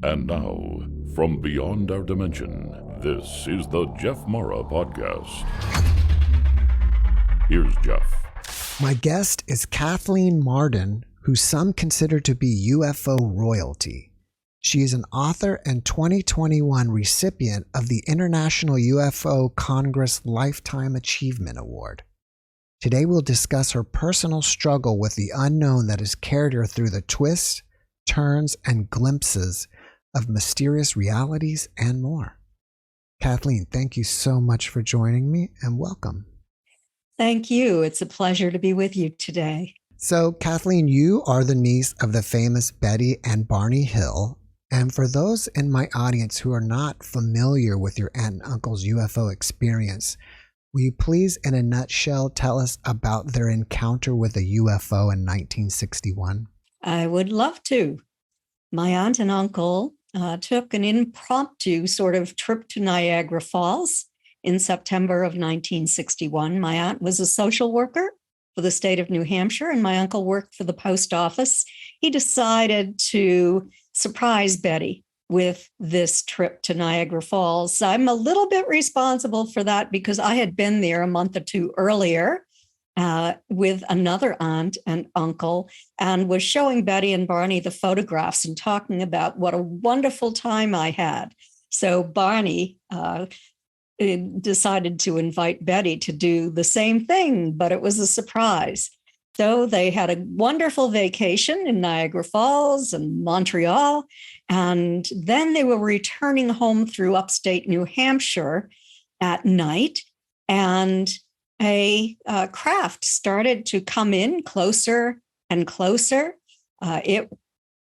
And now, from beyond our dimension, this is the JeffMara podcast. Here's Jeff. My guest is Kathleen Marden, who some consider to be UFO royalty. She is an author and 2021 recipient of the International UFO Congress Lifetime Achievement Award. Today we'll discuss her personal struggle with the unknown that has carried her through the twists, turns, and glimpses of mysterious realities and more. Kathleen, thank you so much for joining me and welcome. Thank you. It's a pleasure to be with you today. So, Kathleen, you are the niece of the famous Betty and Barney Hill. And for those in my audience who are not familiar with your aunt and uncle's UFO experience, will you please, in a nutshell, tell us about their encounter with a UFO in 1961? I would love to. My aunt and uncle took an impromptu sort of trip to Niagara Falls in September of 1961. My aunt was a social worker for the state of New Hampshire, and my uncle worked for the post office. He decided to surprise Betty with this trip to Niagara Falls. I'm a little bit responsible for that because I had been there a month or two earlier with another aunt and uncle and was showing Betty and Barney the photographs and talking about what a wonderful time I had. So Barney decided to invite Betty to do the same thing, but it was a surprise. So they had a wonderful vacation in Niagara Falls and Montreal, and then they were returning home through upstate New Hampshire at night, and a craft started to come in closer and closer. It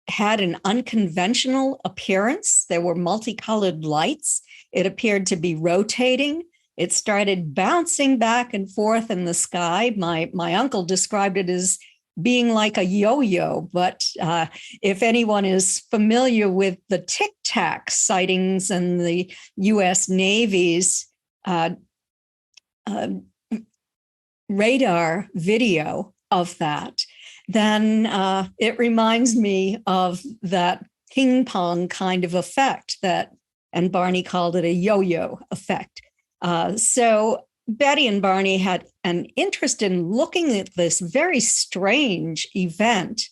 had an unconventional appearance. There were multicolored lights. It appeared to be rotating. It started bouncing back and forth in the sky. My uncle described it as being like a yo-yo, but if anyone is familiar with the Tic Tac sightings and the U.S. Navy's radar video of that, then it reminds me of that ping pong kind of effect and Barney called it a yo-yo effect. So Betty and Barney had an interest in looking at this very strange event,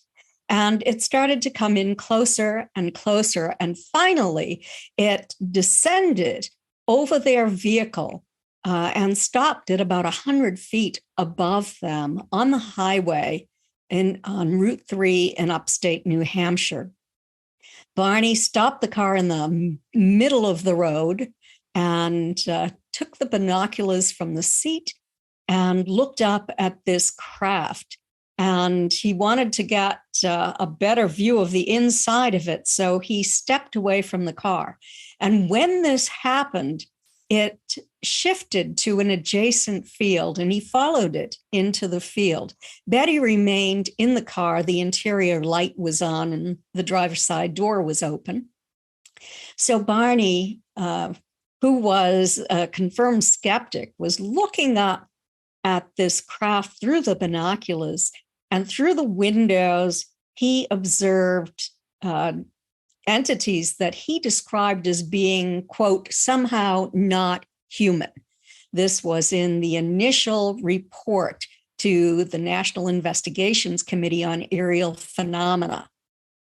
and it started to come in closer and closer, and finally it descended over their vehicle and stopped at about 100 feet above them on the highway on Route 3 in upstate New Hampshire. Barney stopped the car in the middle of the road and took the binoculars from the seat and looked up at this craft. And he wanted to get a better view of the inside of it, so he stepped away from the car. And when this happened, it shifted to an adjacent field, and he followed it into the field. Betty remained in the car. The interior light was on, and the driver's side door was open. So Barney, who was a confirmed skeptic, was looking up at this craft through the binoculars, and through the windows, he observed entities that he described as being, quote, somehow not human. This was in the initial report to the National Investigations Committee on Aerial Phenomena.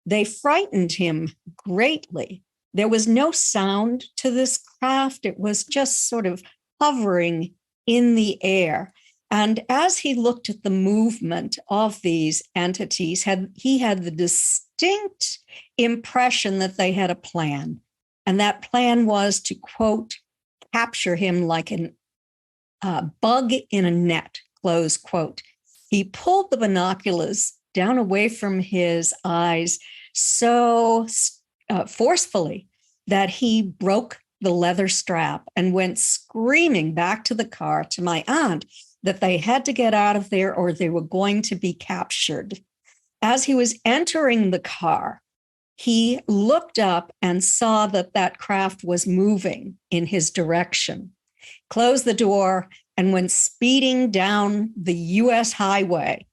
They frightened him greatly. There was no sound to this craft. It was just sort of hovering in the air. And as he looked at the movement of these entities, he had the distinct impression that they had a plan. And that plan was to, quote, capture him like a bug in a net, close quote. He pulled the binoculars down away from his eyes so forcefully that he broke the leather strap and went screaming back to the car to my aunt that they had to get out of there or they were going to be captured. As he was entering the car, he looked up and saw that craft was moving in his direction, closed the door, and went speeding down the U.S. highway.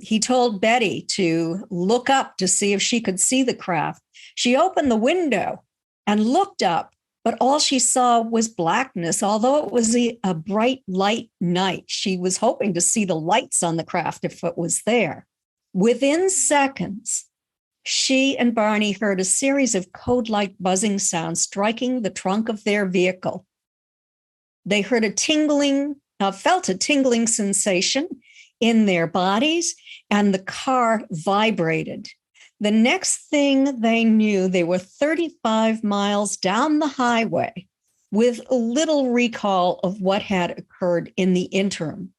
He told Betty to look up to see if she could see the craft. She opened the window and looked up, but all she saw was blackness. Although it was a bright light night, she was hoping to see the lights on the craft if it was there. Within seconds, she and Barney heard a series of code-like buzzing sounds striking the trunk of their vehicle. They heard felt a tingling sensation in their bodies, and the car vibrated. The next thing they knew, they were 35 miles down the highway with little recall of what had occurred in the interim.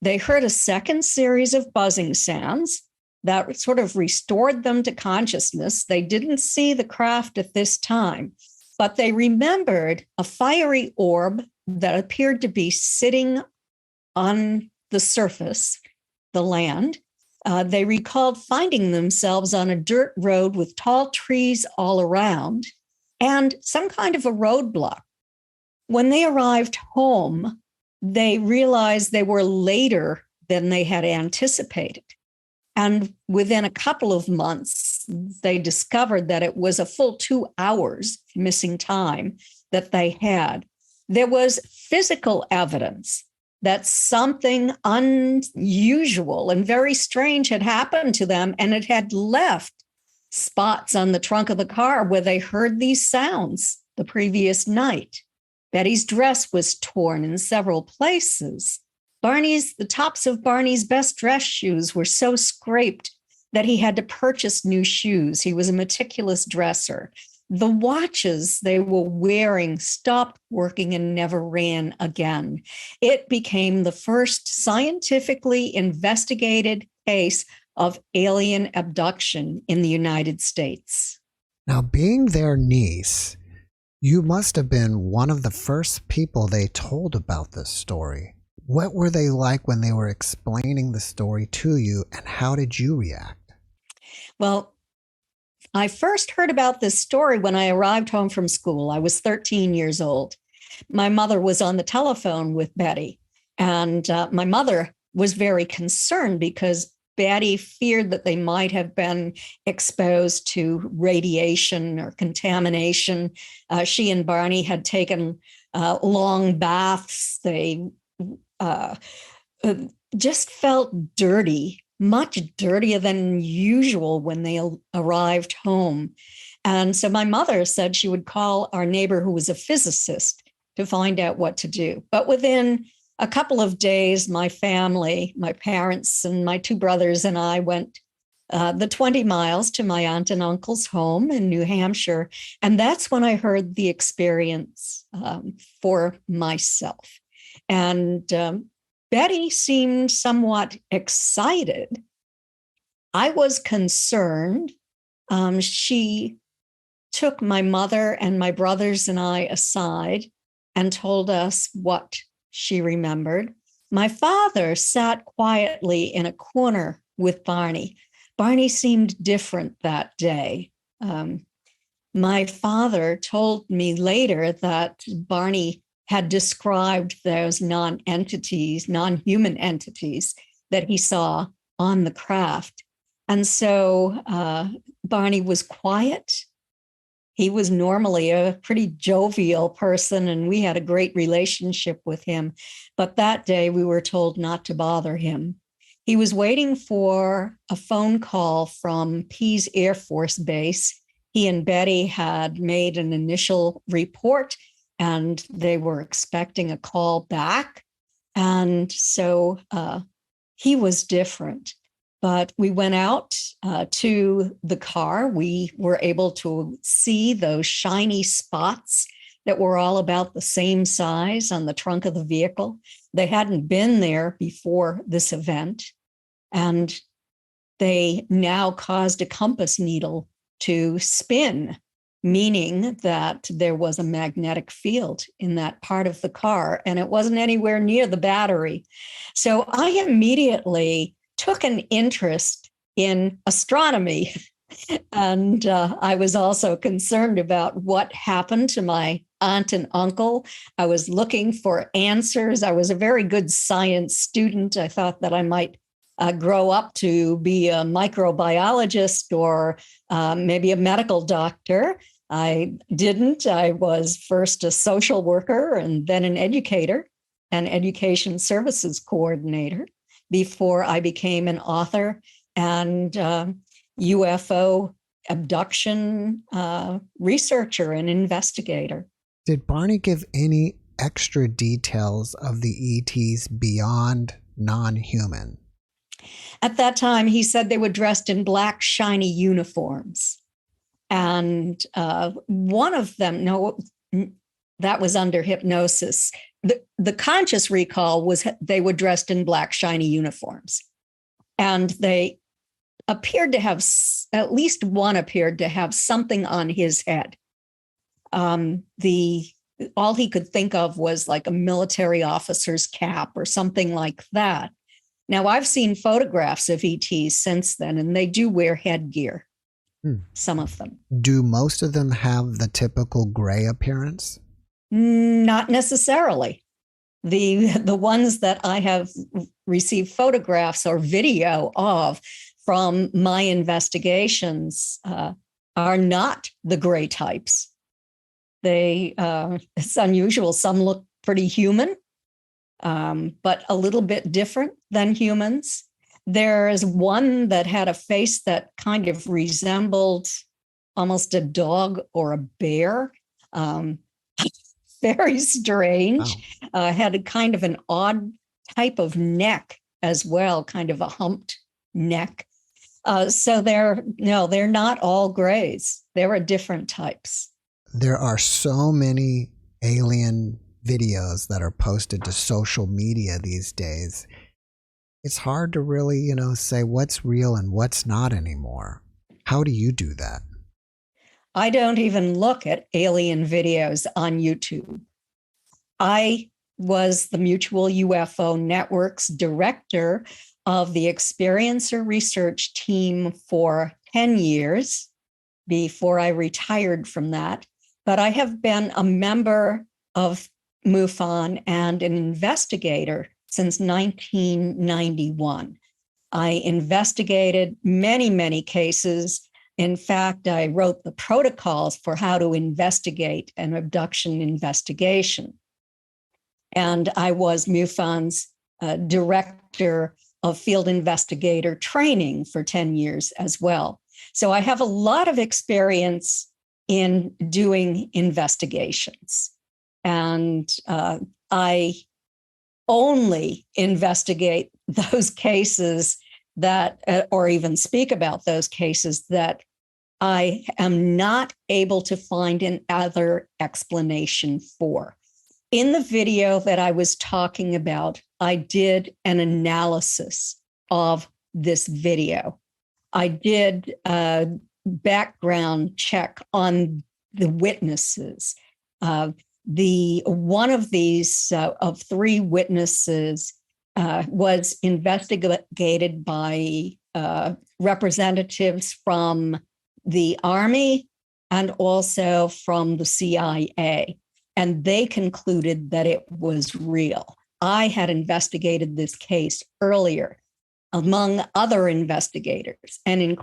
They heard a second series of buzzing sounds that sort of restored them to consciousness. They didn't see the craft at this time, but they remembered a fiery orb that appeared to be sitting on the surface, the land. They recalled finding themselves on a dirt road with tall trees all around and some kind of a roadblock. When they arrived home, they realized they were later than they had anticipated. And within a couple of months, they discovered that it was a full 2 hours missing time that they had. There was physical evidence that something unusual and very strange had happened to them, and it had left spots on the trunk of the car where they heard these sounds the previous night. Betty's dress was torn in several places. The tops of Barney's best dress shoes were so scraped that he had to purchase new shoes. He was a meticulous dresser. The watches they were wearing stopped working and never ran again. It became the first scientifically investigated case of alien abduction in the United States. Now, being their niece, you must have been one of the first people they told about this story. What were they like when they were explaining the story to you, and how did you react? Well, I first heard about this story when I arrived home from school. I was 13 years old. My mother was on the telephone with Betty, and my mother was very concerned because Betty feared that they might have been exposed to radiation or contamination. She and Barney had taken long baths. They just felt dirty, much dirtier than usual when they arrived home. And so my mother said she would call our neighbor, who was a physicist, to find out what to do. But within a couple of days, my family, my parents and my two brothers and I went the 20 miles to my aunt and uncle's home in New Hampshire. And that's when I heard the experience for myself. And Betty seemed somewhat excited. I was concerned. She took my mother and my brothers and I aside and told us what she remembered. My father sat quietly in a corner with Barney. Barney seemed different that day. My father told me later that Barney had described those non-human entities that he saw on the craft. And so Barney was quiet. He was normally a pretty jovial person, and we had a great relationship with him. But that day we were told not to bother him. He was waiting for a phone call from Pease Air Force Base. He and Betty had made an initial report, and they were expecting a call back. And so he was different. But we went out to the car. We were able to see those shiny spots that were all about the same size on the trunk of the vehicle. They hadn't been there before this event. And they now caused a compass needle to spin, meaning that there was a magnetic field in that part of the car, and it wasn't anywhere near the battery. So I immediately took an interest in astronomy. And I was also concerned about what happened to my aunt and uncle. I was looking for answers. I was a very good science student. I thought that I might grow up to be a microbiologist or maybe a medical doctor. I didn't. I was first a social worker and then an educator, an education services coordinator, before I became an author and UFO abduction researcher and investigator. Did Barney give any extra details of the ETs beyond non-human? At that time, he said they were dressed in black, shiny uniforms. And one of them, no, that was under hypnosis. The conscious recall was they were dressed in black, shiny uniforms. And they appeared to have, at least one appeared to have something on his head. All he could think of was like a military officer's cap or something like that. Now, I've seen photographs of ETs since then, and they do wear headgear, some of them. Do most of them have the typical gray appearance? Not necessarily. The ones that I have received photographs or video of from my investigations are not the gray types. It's unusual. Some look pretty human, but a little bit different than humans. There is one that had a face that kind of resembled almost a dog or a bear. Very strange. Wow. Had a kind of an odd type of neck as well, kind of a humped neck. So they're not all grays. There are different types. There are so many alien videos that are posted to social media these days. It's hard to really, say what's real and what's not anymore. How do you do that? I don't even look at alien videos on YouTube. I was the Mutual UFO Network's director of the Experiencer Research Team for 10 years before I retired from that. But I have been a member of MUFON and an investigator since 1991. I investigated many, many cases. In fact, I wrote the protocols for how to investigate an abduction investigation. And I was MUFON's director of field investigator training for 10 years as well. So I have a lot of experience in doing investigations. And I only investigate those cases that, or even speak about those cases that I am not able to find an other explanation for. In the video that I was talking about, I did an analysis of this video. I did a background check on the witnesses. One of these, of three witnesses, was investigated by representatives from the Army and also from the CIA. And they concluded that it was real. I had investigated this case earlier among other investigators and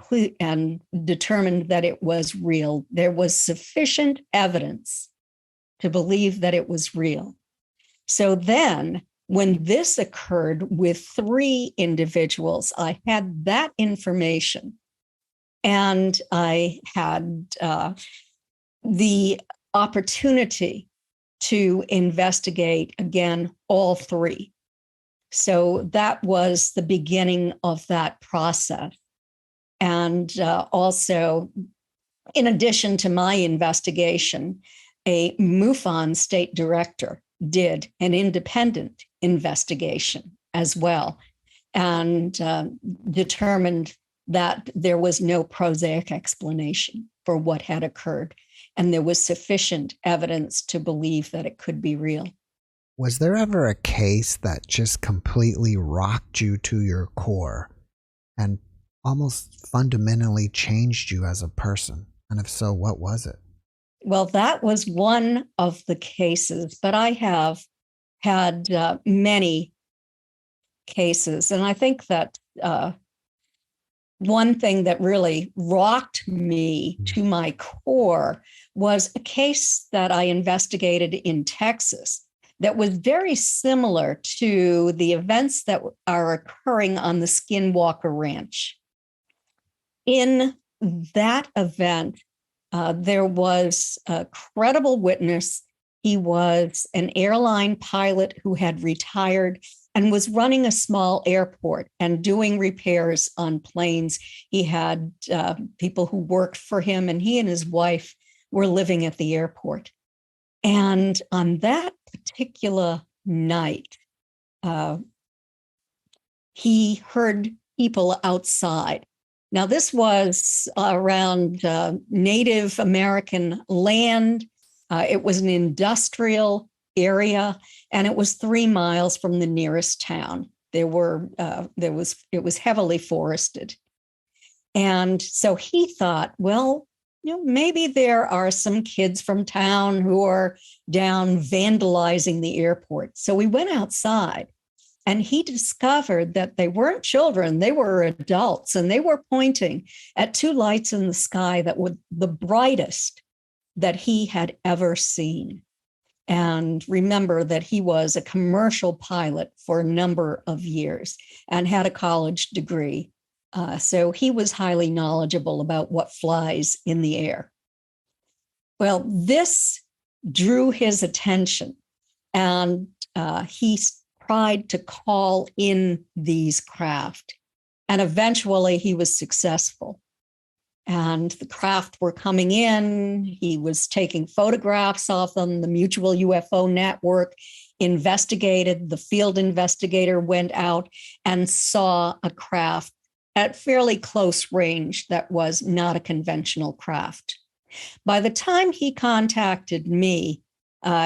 determined that it was real. There was sufficient evidence to believe that it was real. So then, when this occurred with three individuals, I had that information, and I had the opportunity to investigate, again, all three. So that was the beginning of that process. And also, in addition to my investigation, a MUFON state director did an independent investigation as well and determined that there was no prosaic explanation for what had occurred. And there was sufficient evidence to believe that it could be real. Was there ever a case that just completely rocked you to your core and almost fundamentally changed you as a person? And if so, what was it? Well, that was one of the cases, but I have had many cases. And I think that one thing that really rocked me to my core was a case that I investigated in Texas that was very similar to the events that are occurring on the Skinwalker Ranch. In that event, there was a credible witness. He was an airline pilot who had retired and was running a small airport and doing repairs on planes. He had people who worked for him, and he and his wife were living at the airport. And on that particular night, he heard people outside. Now, this was around Native American land. It was an industrial area, and it was 3 miles from the nearest town. It was heavily forested. And so he thought, well, maybe there are some kids from town who are down vandalizing the airport. So we went outside, and he discovered that they weren't children, they were adults, and they were pointing at 2 lights in the sky that were the brightest that he had ever seen. And remember that he was a commercial pilot for a number of years and had a college degree. So he was highly knowledgeable about what flies in the air. Well, this drew his attention, and he tried to call in these craft. And eventually he was successful. And the craft were coming in. He was taking photographs of them. The Mutual UFO Network investigated. The field investigator went out and saw a craft at fairly close range that was not a conventional craft. By the time he contacted me,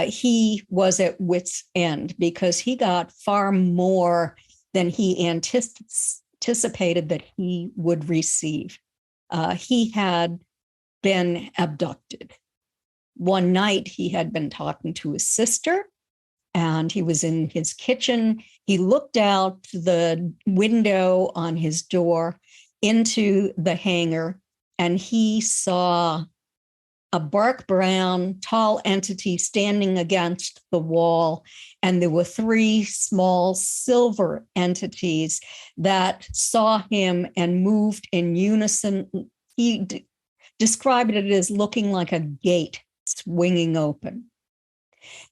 he was at wit's end because he got far more than he anticipated that he would receive. He had been abducted. One night, he had been talking to his sister, and he was in his kitchen. He looked out the window on his door into the hangar, and he saw a bark brown, tall entity standing against the wall. And there were 3 small silver entities that saw him and moved in unison. He described it as looking like a gate swinging open.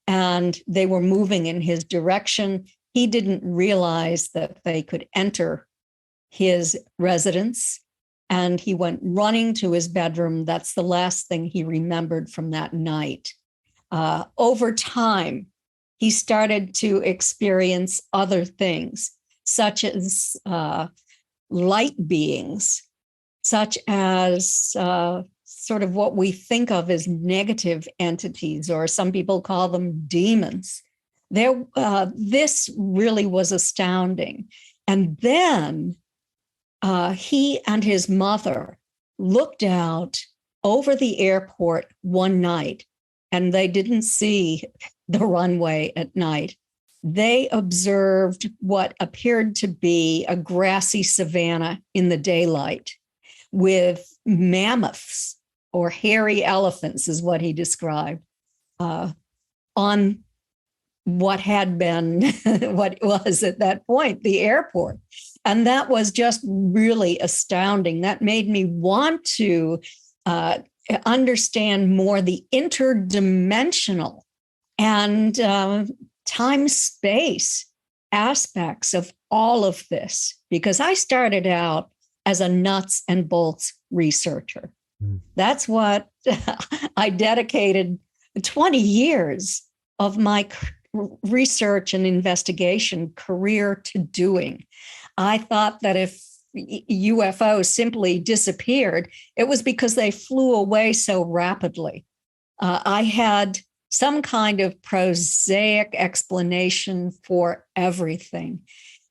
And they were moving in his direction. He didn't realize that they could enter his residence. And he went running to his bedroom. That's the last thing he remembered from that night. Over time, he started to experience other things, such as light beings, such as sort of what we think of as negative entities, or some people call them demons. This really was astounding. And then he and his mother looked out over the airport one night, and they didn't see the runway at night. They observed what appeared to be a grassy savanna in the daylight with mammoths, or hairy elephants is what he described, on what had been, what was at that point, the airport. And that was just really astounding. That made me want to understand more the interdimensional and time-space aspects of all of this, because I started out as a nuts and bolts researcher. That's what I dedicated 20 years of my research and investigation career to doing. I thought that if UFOs simply disappeared, it was because they flew away so rapidly. I had some kind of prosaic explanation for everything,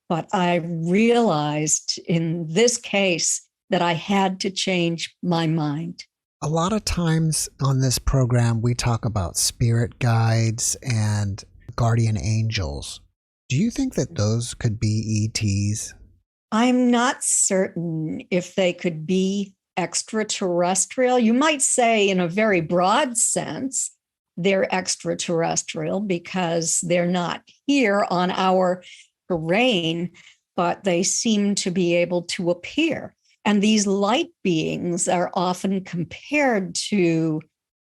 but I realized in this case that I had to change my mind. A lot of times on this program, we talk about spirit guides and guardian angels. Do you think that those could be ETs? I'm not certain if they could be extraterrestrial. You might say, in a very broad sense, they're extraterrestrial because they're not here on our terrain, but they seem to be able to appear. And these light beings are often compared to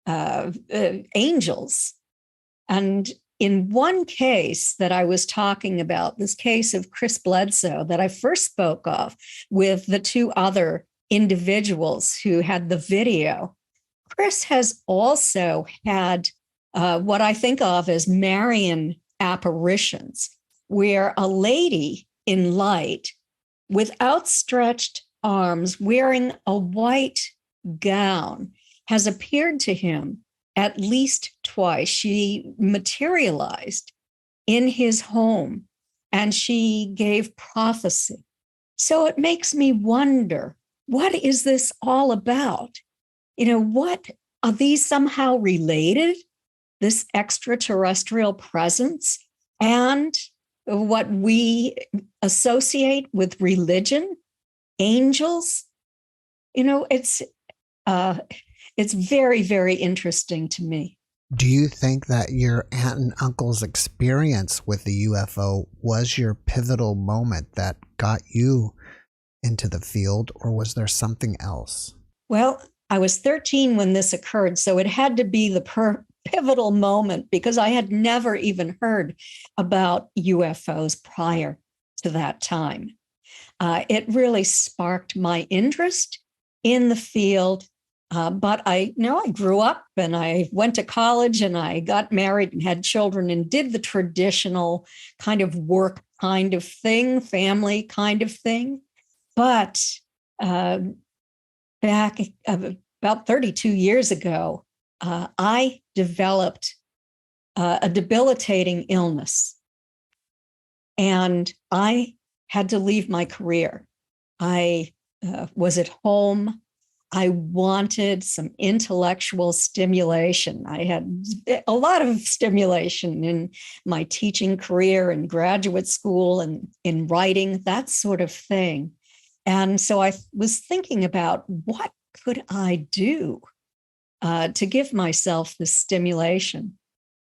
angels. And in one case that I was talking about, this case of Chris Bledsoe that I first spoke of with the two other individuals who had the video, Chris has also had what I think of as Marian apparitions, where a lady in light with outstretched arms wearing a white gown has appeared to him at least twice. She materialized in his home and she gave prophecy. So it makes me wonder, what is this all about? What are these somehow related? This extraterrestrial presence and what we associate with religion, angels? It's very, very interesting to me. Do you think that your aunt and uncle's experience with the UFO was your pivotal moment that got you into the field, or was there something else? Well, I was 13 when this occurred, so it had to be the pivotal moment because I had never even heard about UFOs prior to that time. It really sparked my interest in the field. But I grew up and I went to college and I got married and had children and did the traditional kind of work kind of thing, family kind of thing. But back about 32 years ago, I developed a debilitating illness and I had to leave my career. I was at home. I wanted some intellectual stimulation. I had a lot of stimulation in my teaching career and graduate school and in writing, that sort of thing. And so I was thinking about what could I do to give myself this stimulation.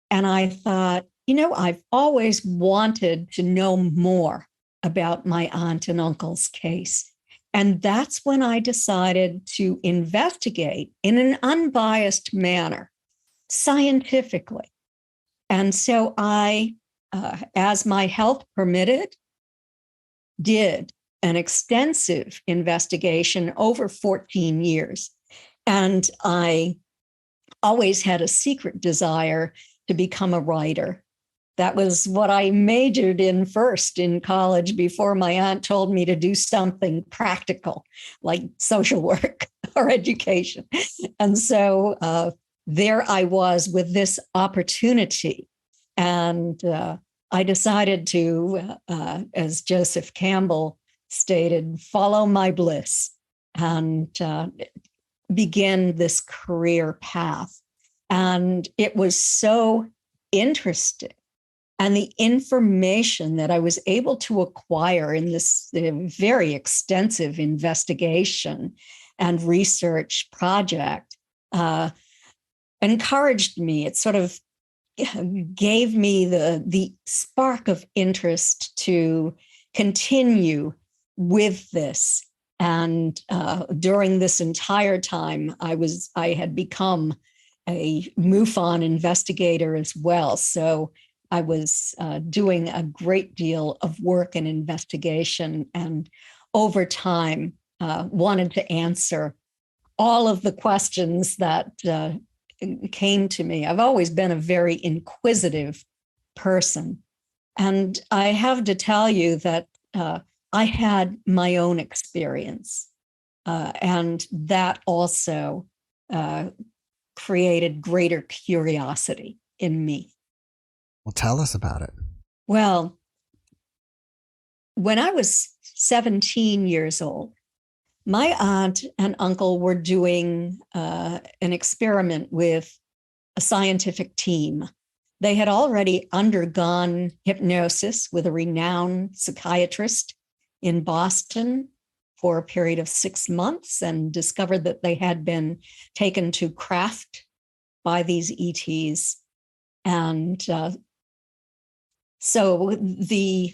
And I thought, I've always wanted to know more about my aunt and uncle's case. And that's when I decided to investigate in an unbiased manner, scientifically. And so I, as my health permitted, did an extensive investigation over 14 years. And I always had a secret desire to become a writer. That was what I majored in first in college before my aunt told me to do something practical like social work or education. And so there I was with this opportunity. And I decided to, as Joseph Campbell stated, follow my bliss and begin this career path. And it was so interesting. And the information that I was able to acquire in this very extensive investigation and research project encouraged me. It sort of gave me the spark of interest to continue with this. And during this entire time, I had become a MUFON investigator as well. So I was doing a great deal of work and investigation, and over time wanted to answer all of the questions that came to me. I've always been a very inquisitive person. And I have to tell you that I had my own experience, and that also created greater curiosity in me. Well, tell us about it. Well, when I was 17 years old, my aunt and uncle were doing an experiment with a scientific team. They had already undergone hypnosis with a renowned psychiatrist in Boston for a period of 6 months and discovered that they had been taken to craft by these ETs. And so the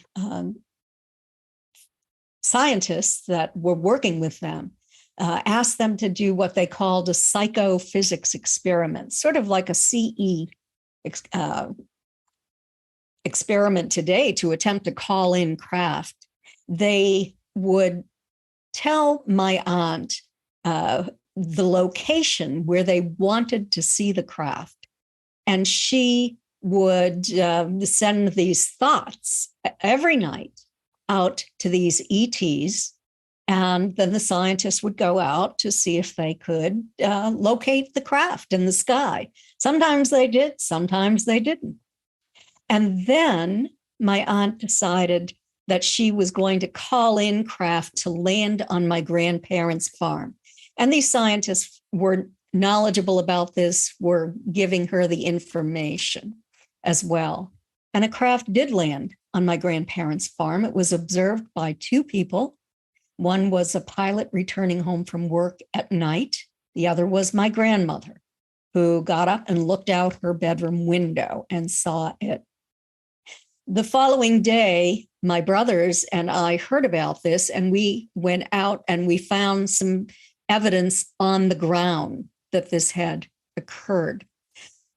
scientists that were working with them asked them to do what they called a psychophysics experiment, sort of like a CE experiment today to attempt to call in craft. They would tell my aunt the location where they wanted to see the craft, and she would send these thoughts every night out to these ETs, and then the scientists would go out to see if they could locate the craft in the sky. Sometimes they did, sometimes they didn't. And then my aunt decided that she was going to call in craft to land on my grandparents' farm. And these scientists were knowledgeable about this, were giving her the information as well. And a craft did land on my grandparents' farm. It was observed by 2 people. One was a pilot returning home from work at night. The other was my grandmother, who got up and looked out her bedroom window and saw it. The following day, my brothers and I heard about this, and we went out and we found some evidence on the ground that this had occurred.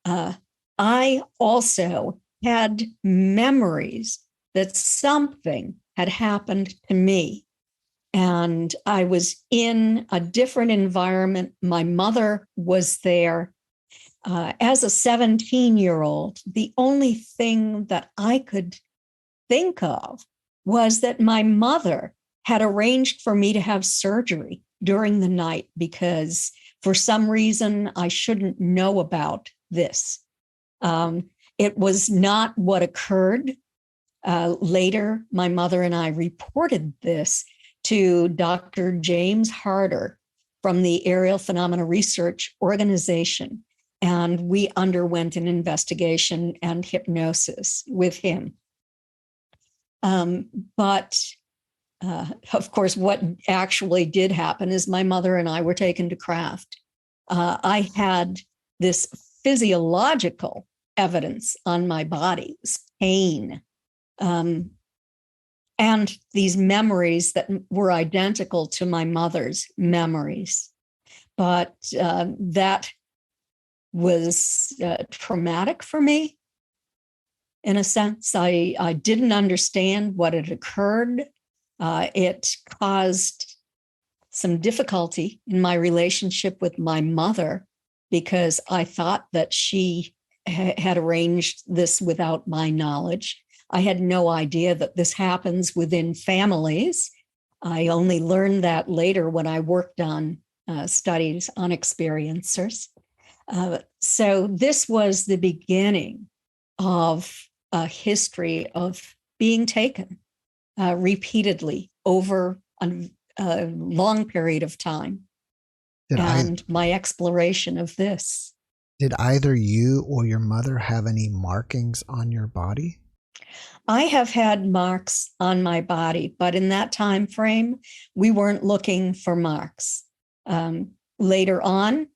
I also had memories that something had happened to me, and I was in a different environment. My mother was there. As a 17-year-old, the only thing that I could think of was that my mother had arranged for me to have surgery during the night because for some reason I shouldn't know about this. It was not what occurred. Later, my mother and I reported this to Dr. James Harder from the Aerial Phenomena Research Organization, and we underwent an investigation and hypnosis with him. But of course, what actually did happen is my mother and I were taken to craft. I had this physiological evidence on my body, pain, and these memories that were identical to my mother's memories. But that was traumatic for me. In a sense, I didn't understand what had occurred. It caused some difficulty in my relationship with my mother because I thought that she had arranged this without my knowledge. I had no idea that this happens within families. I only learned that later when I worked on studies on experiencers. So this was the beginning of a history of being taken repeatedly over a long period of time. My exploration of this. Did either you or your mother have any markings on your body? I have had marks on my body, but in that time frame, we weren't looking for marks. Later on,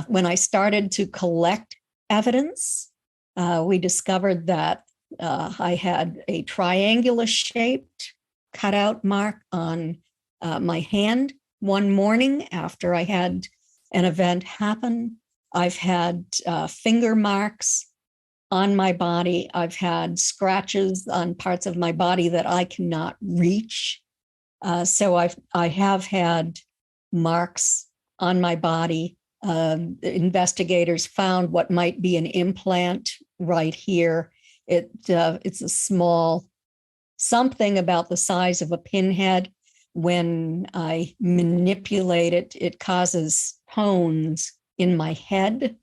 when I started to collect evidence, we discovered that I had a triangular shaped cutout mark on my hand one morning after I had an event happen. I've had finger marks on my body. I've had scratches on parts of my body that I cannot reach. So I have had marks on my body. Investigators found what might be an implant right here. It's a small something about the size of a pinhead. When I manipulate it, it causes tones in my head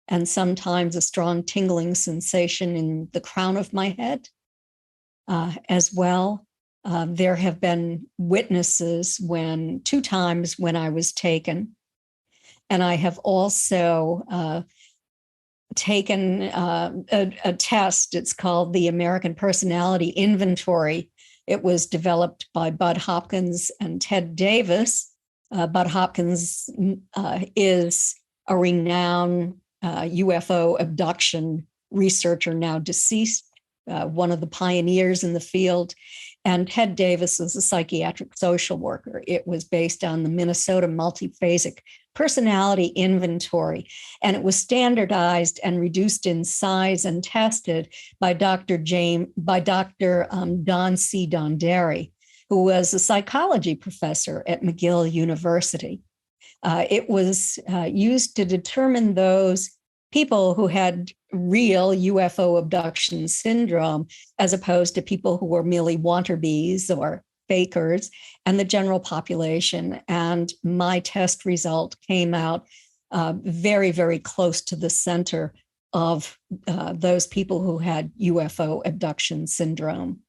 and sometimes a strong tingling sensation in the crown of my head as well. There have been witnesses 2 times when I was taken. And I have also taken a test. It's called the American Personality Inventory. It was developed by Bud Hopkins and Ted Davis. Bud Hopkins is a renowned UFO abduction researcher, now deceased, one of the pioneers in the field. And Ted Davis was a psychiatric social worker. It was based on the Minnesota multiphasic personality inventory, and it was standardized and reduced in size and tested by Dr. Don C. Donderi, who was a psychology professor at McGill University. It was used to determine those people who had real UFO abduction syndrome, as opposed to people who were merely wannabes or fakers, and the general population. And my test result came out very, very close to the center of those people who had UFO abduction syndrome.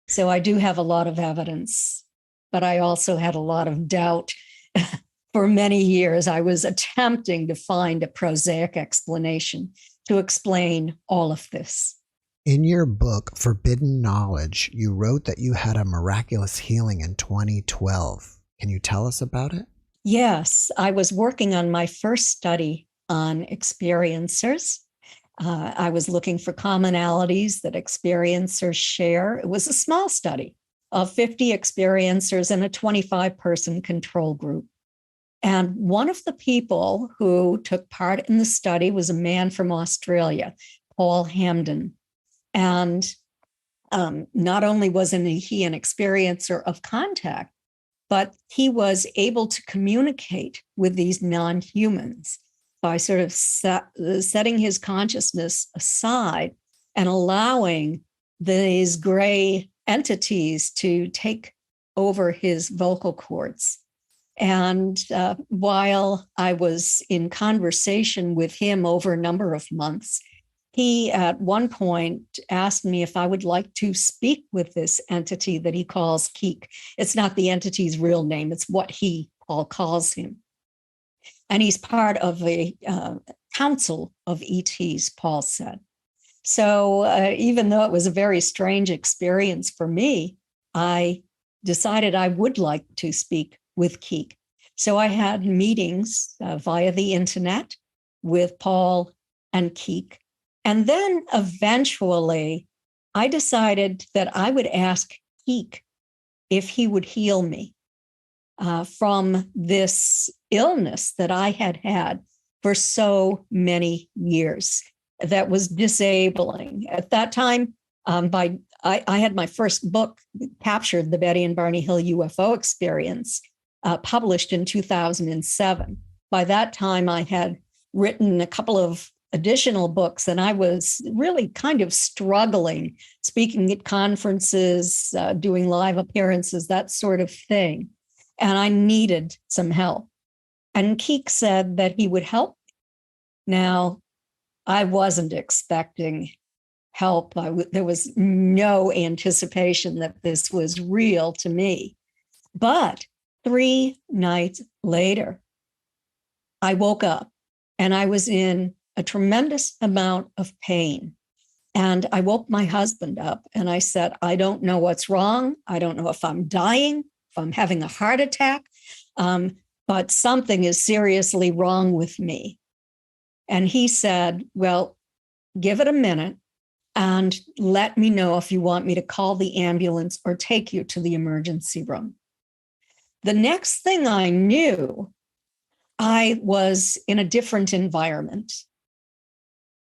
So I do have a lot of evidence, but I also had a lot of doubt. For many years, I was attempting to find a prosaic explanation to explain all of this. In your book, Forbidden Knowledge, you wrote that you had a miraculous healing in 2012. Can you tell us about it? Yes, I was working on my first study on experiencers. I was looking for commonalities that experiencers share. It was a small study of 50 experiencers in a 25-person control group. And one of the people who took part in the study was a man from Australia, Paul Hamden. And not only wasn't he an experiencer of contact, but he was able to communicate with these non-humans by sort of setting his consciousness aside and allowing these gray entities to take over his vocal cords. And while I was in conversation with him over a number of months, he at one point asked me if I would like to speak with this entity that he calls Keek. It's not the entity's real name, it's what Paul calls him. And he's part of a council of ETs, Paul said. So even though it was a very strange experience for me, I decided I would like to speak with Keek. So I had meetings via the internet with Paul and Keek. And then eventually I decided that I would ask Keek if he would heal me from this illness that I had had for so many years that was disabling. At that time, I had my first book, Captured, the Betty and Barney Hill UFO Experience, published in 2007. By that time, I had written a couple of additional books, and I was really kind of struggling, speaking at conferences, doing live appearances, that sort of thing. And I needed some help. And Keek said that he would help me. Now, I wasn't expecting help. There was no anticipation that this was real to me. But 3 nights later, I woke up and I was in a tremendous amount of pain. And I woke my husband up and I said, I don't know what's wrong. I don't know if I'm dying, if I'm having a heart attack, but something is seriously wrong with me. And he said, well, give it a minute and let me know if you want me to call the ambulance or take you to the emergency room. The next thing I knew, I was in a different environment.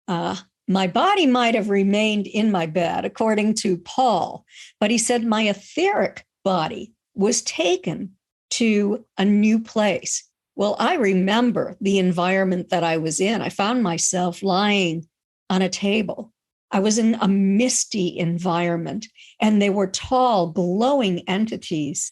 My body might have remained in my bed, according to Paul, but he said my etheric body was taken to a new place. Well, I remember the environment that I was in. I found myself lying on a table. I was in a misty environment, and there were tall, glowing entities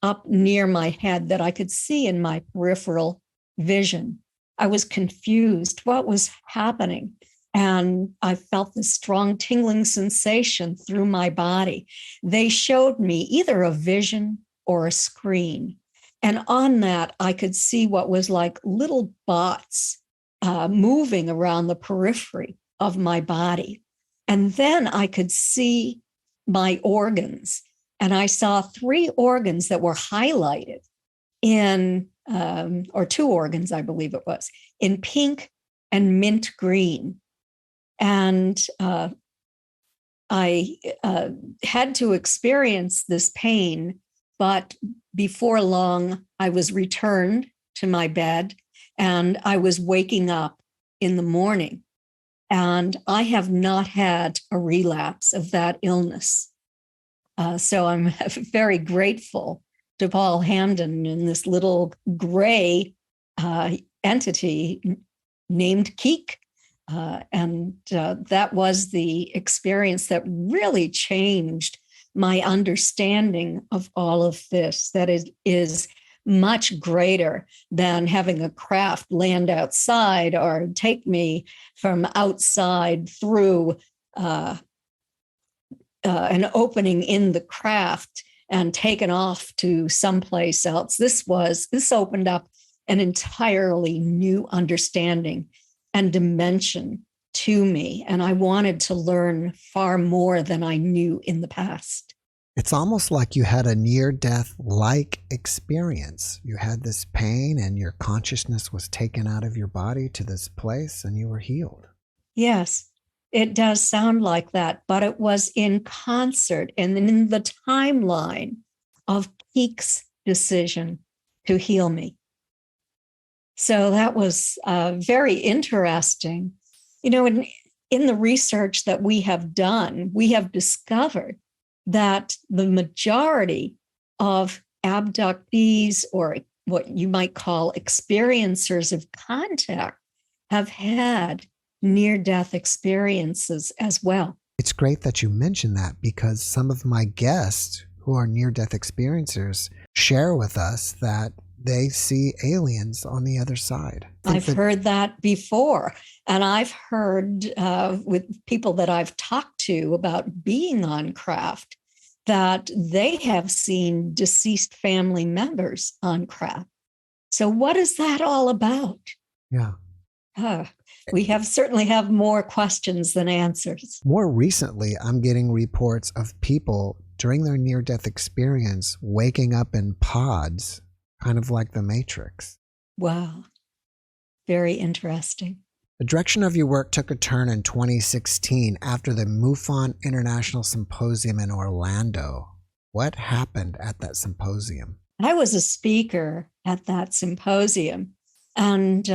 up near my head that I could see in my peripheral vision. I was confused. What was happening? And I felt this strong tingling sensation through my body. They showed me either a vision or a screen. And on that, I could see what was like little bots moving around the periphery of my body. And then I could see my organs. And I saw 3 organs that were highlighted in, or 2 organs, I believe it was, in pink and mint green. And I had to experience this pain, but before long, I was returned to my bed and I was waking up in the morning. And I have not had a relapse of that illness. So I'm very grateful to Paul Hamden and this little gray entity named Keek. And that was the experience that really changed my understanding of all of this. That is much greater than having a craft land outside or take me from outside through an opening in the craft and taken off to someplace else. This opened up an entirely new understanding and dimension to me. And I wanted to learn far more than I knew in the past. It's almost like you had a near-death-like experience. You had this pain and your consciousness was taken out of your body to this place and you were healed. Yes, it does sound like that, but it was in concert and in the timeline of Keek's decision to heal me. So that was very interesting. You know, in the research that we have done, we have discovered that the majority of abductees, or what you might call experiencers of contact, have had near-death experiences as well. It's great that you mentioned that, because some of my guests who are near-death experiencers share with us that they see aliens on the other side. I've heard that before. And I've heard with people that I've talked to about being on craft that they have seen deceased family members on craft. So what is that all about? Yeah. We certainly have more questions than answers. More recently, I'm getting reports of people during their near-death experience waking up in pods, kind of like the Matrix. Wow. Very interesting. The direction of your work took a turn in 2016 after the MUFON International Symposium in Orlando. What happened at that symposium? I was a speaker at that symposium and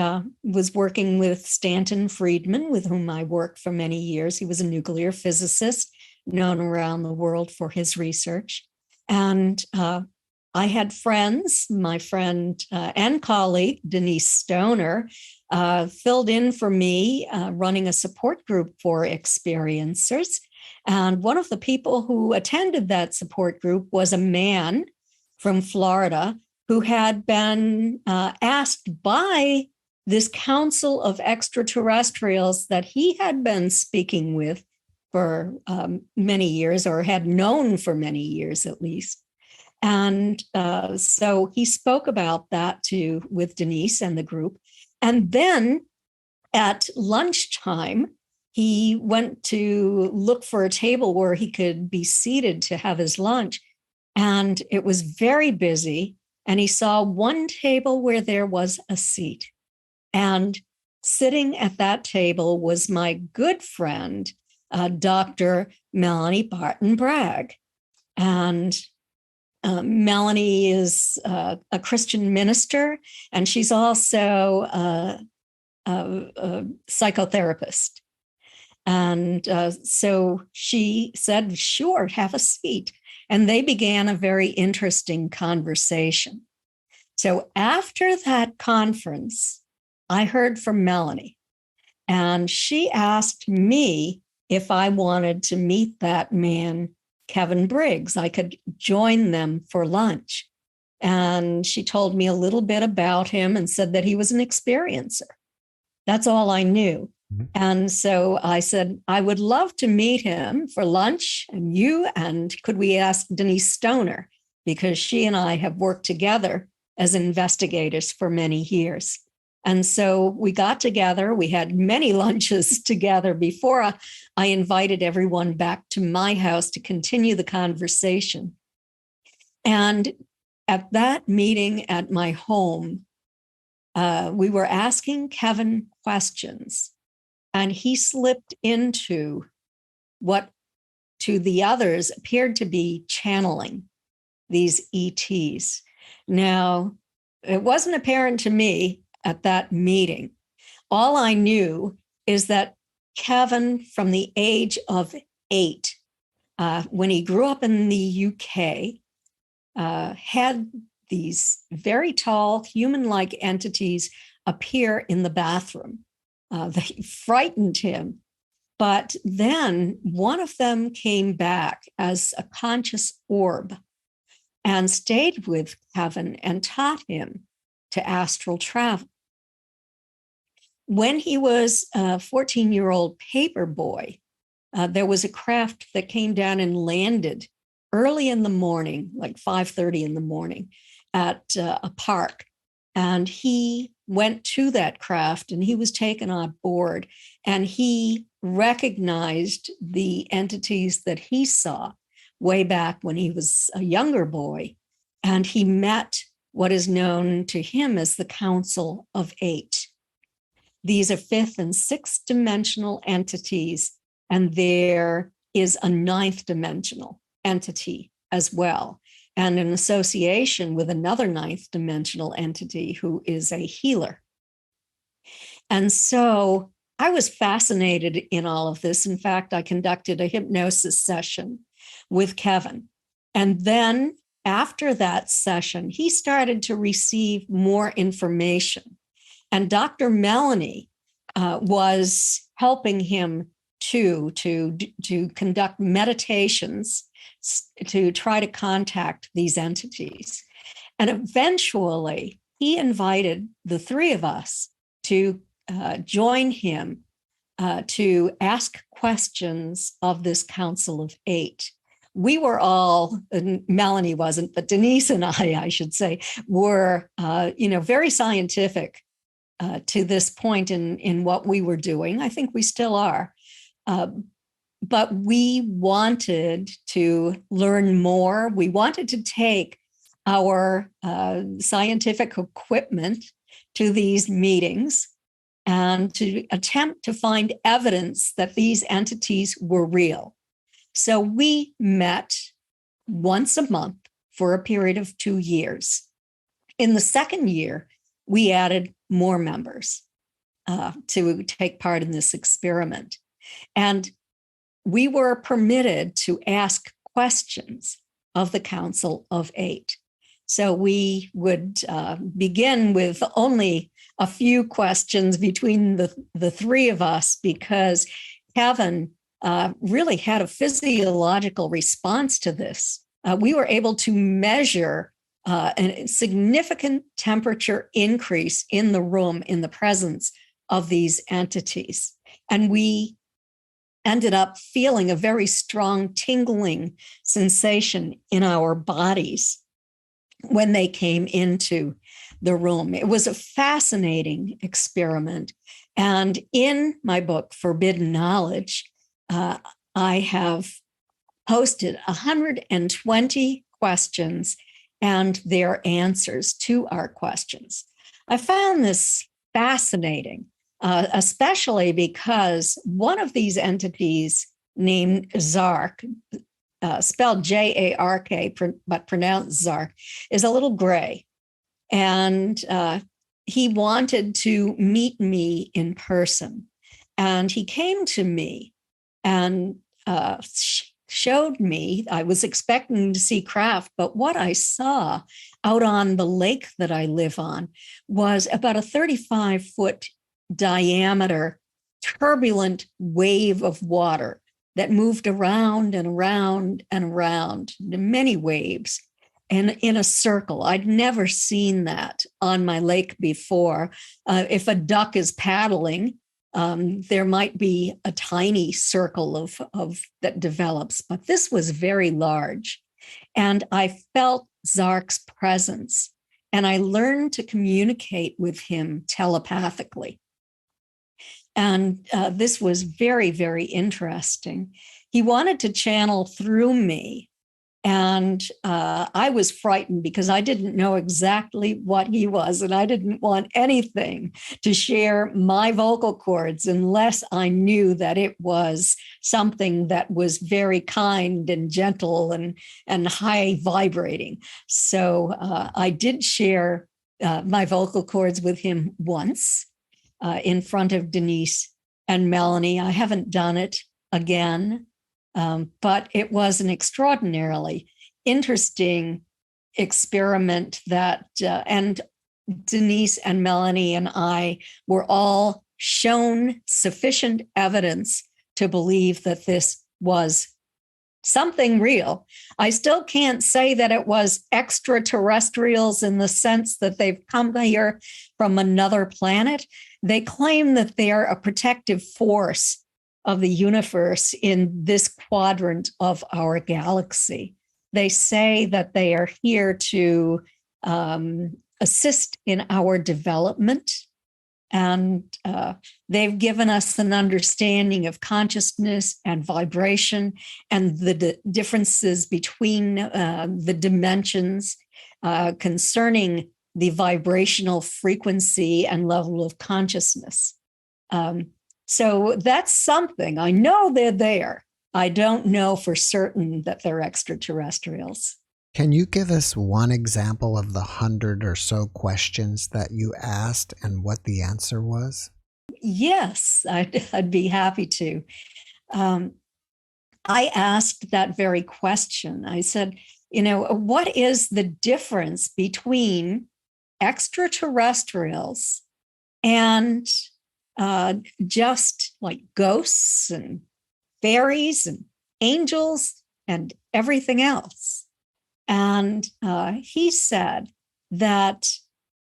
was working with Stanton Friedman, with whom I worked for many years. He was a nuclear physicist known around the world for his research. And I had friends, my friend and colleague, Denise Stoner, filled in for me, running a support group for experiencers. And one of the people who attended that support group was a man from Florida who had been asked by this council of extraterrestrials that he had been speaking with for many years, or had known for many years at least. And so he spoke about that with Denise and the group. And then at lunchtime, he went to look for a table where he could be seated to have his lunch. And it was very busy. And he saw one table where there was a seat. And sitting at that table was my good friend, Dr. Melanie Barton-Bragg. And Melanie is a Christian minister, and she's also a psychotherapist. And so she said, sure, have a seat. And they began a very interesting conversation. So after that conference, I heard from Melanie, and she asked me if I wanted to meet that man, Kevin Briggs. I could join them for lunch. And she told me a little bit about him and said that he was an experiencer. That's all I knew. Mm-hmm. And so I said, I would love to meet him for lunch, and could we ask Denise Stoner, because she and I have worked together as investigators for many years. And so we got together. We had many lunches together before I invited everyone back to my house to continue the conversation. And at that meeting at my home, we were asking Kevin questions, and he slipped into what to the others appeared to be channeling these ETs. Now, it wasn't apparent to me at that meeting. All I knew is that Kevin, from the age of 8, when he grew up in the UK, had these very tall human-like entities appear in the bathroom. They frightened him. But then one of them came back as a conscious orb and stayed with Kevin and taught him to astral travel. When he was a 14-year-old paper boy, there was a craft that came down and landed early in the morning, like 5:30 in the morning, at a park. And he went to that craft and he was taken on board, and he recognized the entities that he saw way back when he was a younger boy. And he met what is known to him as the Council of Eight. These are fifth and sixth dimensional entities, and there is a ninth dimensional entity as well, and an association with another ninth dimensional entity who is a healer. And so I was fascinated in all of this. In fact, I conducted a hypnosis session with Kevin. And then after that session, he started to receive more information. And Dr. Melanie was helping him to conduct meditations to try to contact these entities. And eventually, he invited the three of us to join him to ask questions of this Council of Eight. We were all, Melanie wasn't, but Denise and I should say, were, very scientific to this point in what we were doing. I think we still are. But we wanted to learn more. We wanted to take our scientific equipment to these meetings and to attempt to find evidence that these entities were real. So we met once a month for a period of 2 years. In the second year, we added more members to take part in this experiment. And we were permitted to ask questions of the Council of Eight. So we would begin with only a few questions between the three of us, because Kevin really had a physiological response to this. We were able to measure a significant temperature increase in the room in the presence of these entities. And we ended up feeling a very strong tingling sensation in our bodies when they came into the room. It was a fascinating experiment. And in my book, Forbidden Knowledge, I have posted 120 questions and their answers to our questions. I found this fascinating, especially because one of these entities named Zark, spelled J-A-R-K, but pronounced Zark, is a little gray. And he wanted to meet me in person. And he came to me and showed me, I was expecting to see craft, but what I saw out on the lake that I live on was about a 35-foot diameter turbulent wave of water that moved around and around and around, many waves, and in a circle. I'd never seen that on my lake before. If a duck is paddling, there might be a tiny circle of that develops, but this was very large. And I felt Zark's presence. and I learned to communicate with him telepathically. And this was very, very interesting. He wanted to channel through me. And I was frightened because I didn't know exactly what he was. And I didn't want anything to share my vocal cords unless I knew that it was something that was very kind and gentle and high vibrating. So I did share my vocal cords with him once in front of Denise and Melanie. I haven't done it again. But it was an extraordinarily interesting experiment that, and Denise and Melanie and I were all shown sufficient evidence to believe that this was something real. I still can't say that it was extraterrestrials in the sense that they've come here from another planet. They claim that they are a protective force of the universe in this quadrant of our galaxy. They say that they are here to assist in our development. And they've given us an understanding of consciousness and vibration and the differences between the dimensions concerning the vibrational frequency and level of consciousness. So that's something. I know they're there. I don't know for certain that they're extraterrestrials. Can you give us one example of the 100 or so questions that you asked and what the answer was? Yes, I'd be happy to. I asked that very question. I said, what is the difference between extraterrestrials and just like ghosts and fairies and angels and everything else? And he said that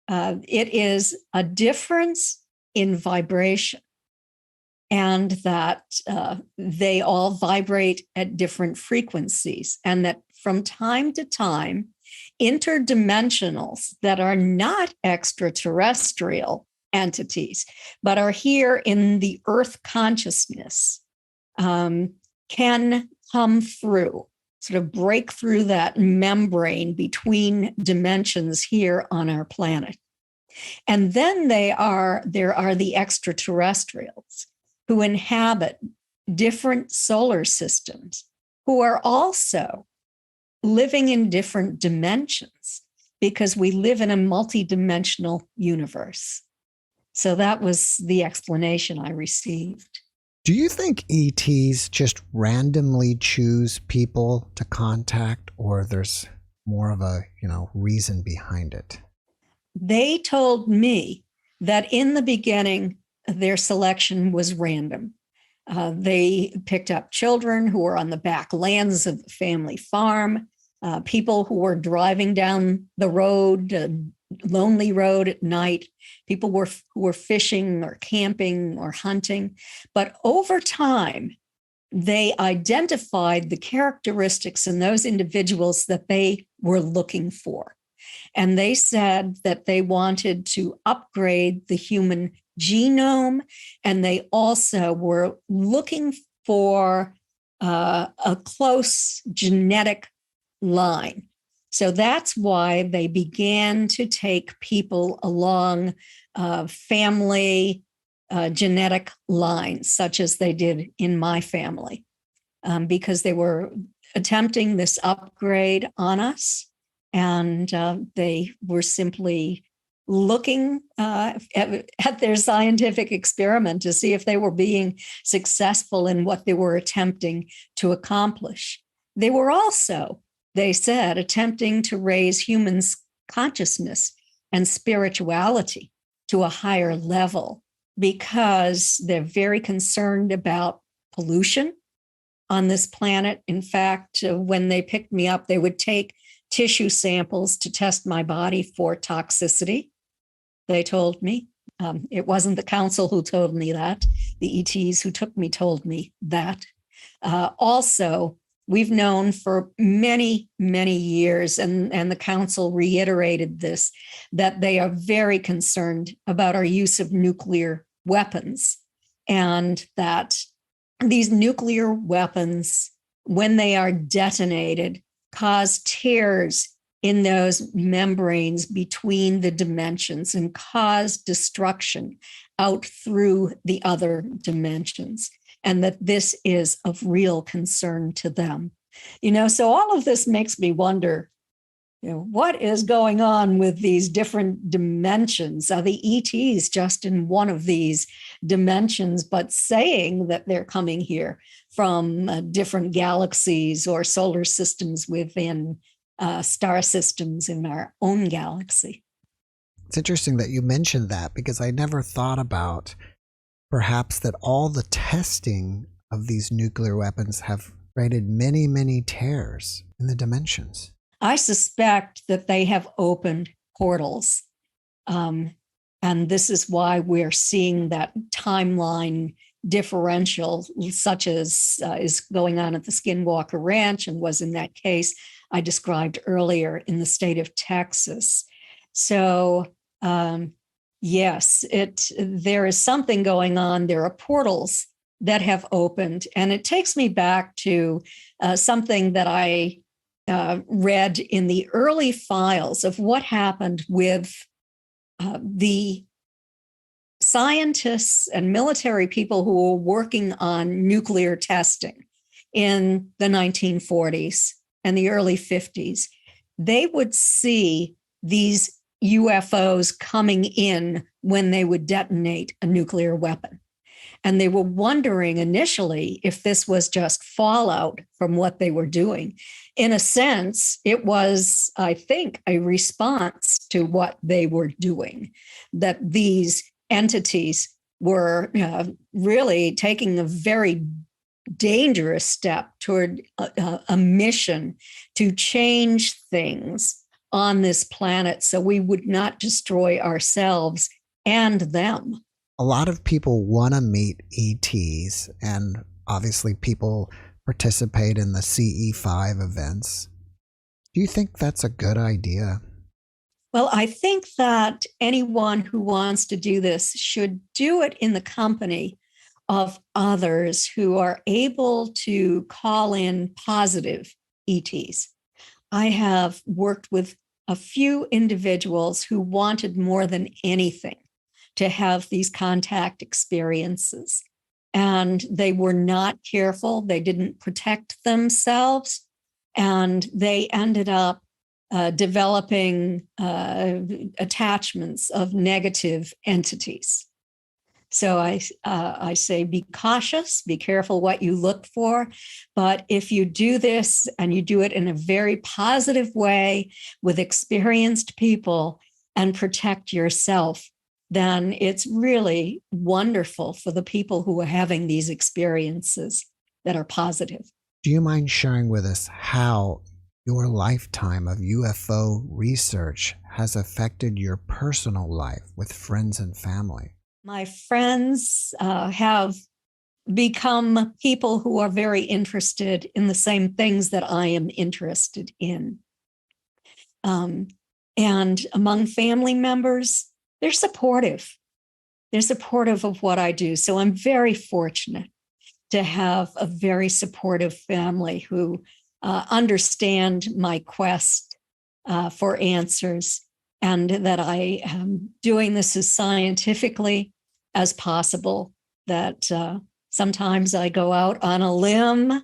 it is a difference in vibration and that they all vibrate at different frequencies, and that from time to time, interdimensionals that are not extraterrestrial entities, but are here in the earth consciousness, can come through, sort of break through that membrane between dimensions here on our planet. And then there are the extraterrestrials who inhabit different solar systems, who are also living in different dimensions because we live in a multidimensional universe. So that was the explanation I received. Do you think ETs just randomly choose people to contact, or there's more of a, reason behind it? They told me that in the beginning, their selection was random. They picked up children who were on the back lands of the family farm, people who were driving down the road, lonely road at night, people who were fishing or camping or hunting. But over time, they identified the characteristics in those individuals that they were looking for. And they said that they wanted to upgrade the human genome, and they also were looking for a close genetic line. So that's why they began to take people along family genetic lines, such as they did in my family, because they were attempting this upgrade on us. And they were simply looking at their scientific experiment to see if they were being successful in what they were attempting to accomplish. They were also, they said, attempting to raise humans' consciousness and spirituality to a higher level because they're very concerned about pollution on this planet. In fact, when they picked me up, they would take tissue samples to test my body for toxicity. They told me. It wasn't the council who told me that. The ETs who took me told me that. Also, We've known for many, many years, and the council reiterated this, that they are very concerned about our use of nuclear weapons, and that these nuclear weapons, when they are detonated, cause tears in those membranes between the dimensions and cause destruction out through the other dimensions, and that this is of real concern to them. So all of this makes me wonder, what is going on with these different dimensions? Are the ETs just in one of these dimensions, but saying that they're coming here from different galaxies or solar systems within star systems in our own galaxy? It's interesting that you mentioned that, because I never thought about perhaps that all the testing of these nuclear weapons have created many, many tears in the dimensions. I suspect that they have opened portals. And this is why we're seeing that timeline differential, such as is going on at the Skinwalker Ranch and was in that case I described earlier in the state of Texas. So, yes, there is something going on. There are portals that have opened. And it takes me back to something that I read in the early files of what happened with the scientists and military people who were working on nuclear testing in the 1940s and the early 50s. They would see these UFOs coming in when they would detonate a nuclear weapon. And they were wondering initially if this was just fallout from what they were doing. In a sense, it was, I think, a response to what they were doing, that these entities were really taking a very dangerous step toward a mission to change things on this planet so we would not destroy ourselves and them. A lot of people want to meet ETs, and obviously people participate in the CE5 events. Do you think that's a good idea? Well, I think that anyone who wants to do this should do it in the company of others who are able to call in positive ETs. I have worked with a few individuals who wanted more than anything to have these contact experiences. And they were not careful. They didn't protect themselves. And they ended up developing attachments of negative entities. So I say, be cautious, be careful what you look for. But if you do this and you do it in a very positive way with experienced people and protect yourself, then it's really wonderful for the people who are having these experiences that are positive. Do you mind sharing with us how your lifetime of UFO research has affected your personal life with friends and family? My friends have become people who are very interested in the same things that I am interested in. And among family members, they're supportive. They're supportive of what I do. So I'm very fortunate to have a very supportive family who understand my quest for answers, and that I am doing this as scientifically as possible, that sometimes I go out on a limb,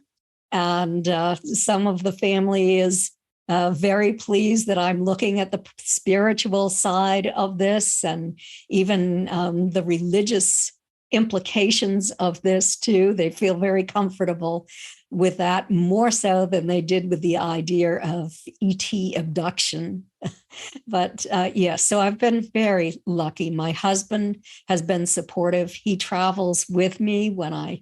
and some of the family is very pleased that I'm looking at the spiritual side of this, and even the religious implications of this too. They feel very comfortable with that, more so than they did with the idea of ET abduction. But yes, so I've been very lucky. My husband has been supportive. He travels with me when I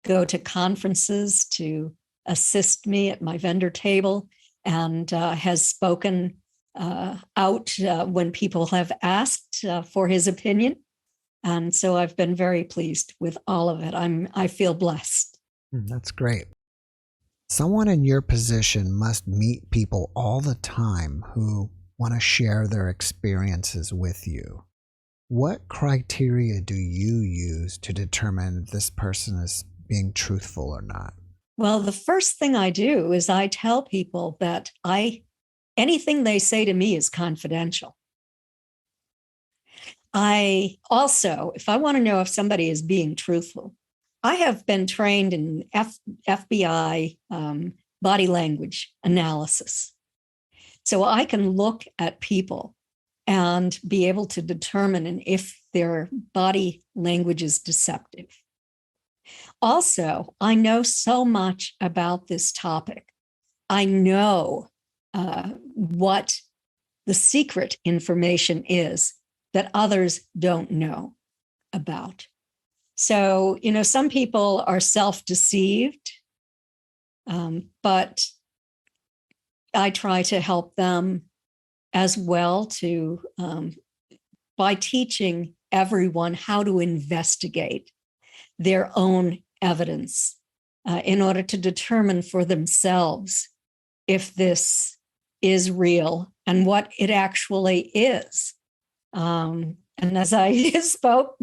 go to conferences to assist me at my vendor table, and has spoken out when people have asked for his opinion. And so I've been very pleased with all of it. I feel blessed. That's great. Someone in your position must meet people all the time who want to share their experiences with you. What criteria do you use to determine if this person is being truthful or not? Well, the first thing I do is I tell people that anything they say to me is confidential. I also, if I want to know if somebody is being truthful, I have been trained in FBI body language analysis. So I can look at people and be able to determine if their body language is deceptive. Also, I know so much about this topic. I know what the secret information is that others don't know about. So, some people are self-deceived, but I try to help them as well by teaching everyone how to investigate their own evidence in order to determine for themselves if this is real and what it actually is. And as I spoke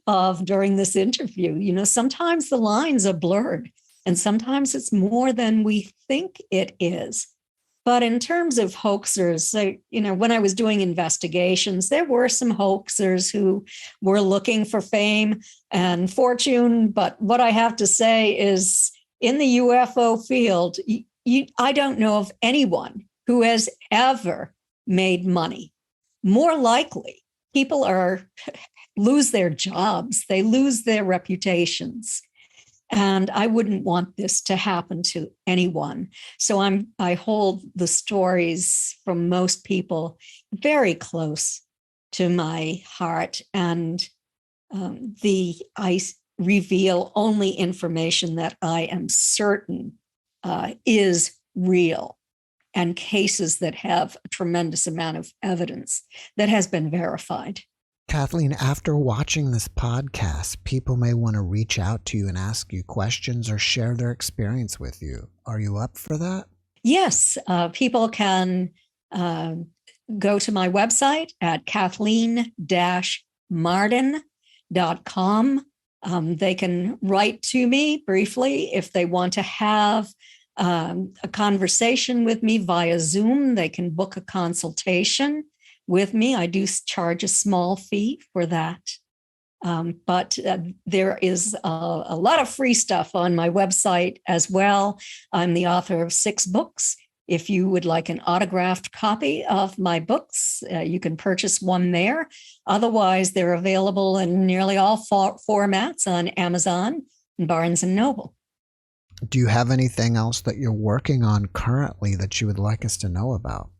of during this interview, sometimes the lines are blurred and sometimes it's more than we think it is. But in terms of hoaxers, when I was doing investigations, there were some hoaxers who were looking for fame and fortune. But what I have to say is in the UFO field, I don't know of anyone who has ever made money. More likely, people lose their jobs, they lose their reputations. And I wouldn't want this to happen to anyone. So I hold the stories from most people very close to my heart. And I reveal only information that I am certain is real, and cases that have a tremendous amount of evidence that has been verified. Kathleen, after watching this podcast, people may want to reach out to you and ask you questions or share their experience with you. Are you up for that? Yes, people can go to my website at Kathleen-Marden.com. They can write to me briefly if they want to have a conversation with me via Zoom. They can book a consultation with me. I do charge a small fee for that. But there is a lot of free stuff on my website as well. I'm the author of 6 books. If you would like an autographed copy of my books, you can purchase one there. Otherwise, they're available in nearly all formats on Amazon and Barnes & Noble. Do you have anything else that you're working on currently that you would like us to know about?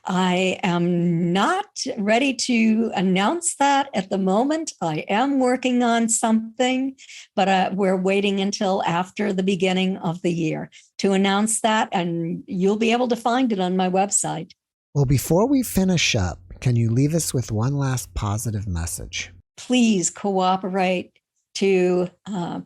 I am not ready to announce that at the moment. I am working on something, but we're waiting until after the beginning of the year to announce that, and you'll be able to find it on my website. Well, before we finish up, can you leave us with one last positive message? Please cooperate to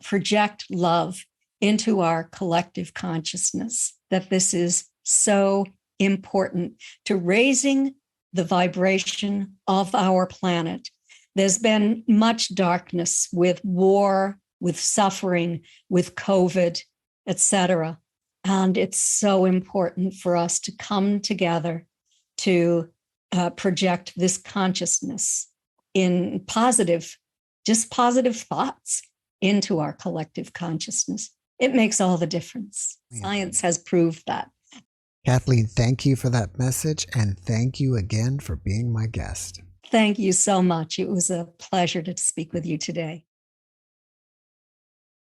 project love into our collective consciousness, that this is so important to raising the vibration of our planet. There's been much darkness with war, with suffering, with COVID, etc. And it's so important for us to come together to project this consciousness in positive thoughts into our collective consciousness. It makes all the difference. Science has proved that. Kathleen, thank you for that message, and thank you again for being my guest. Thank you so much. It was a pleasure to speak with you today.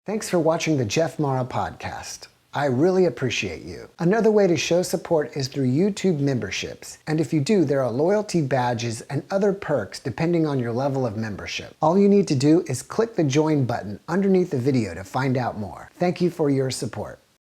Thanks for watching the JeffMara podcast. I really appreciate you. Another way to show support is through YouTube memberships. And if you do, there are loyalty badges and other perks depending on your level of membership. All you need to do is click the join button underneath the video to find out more. Thank you for your support.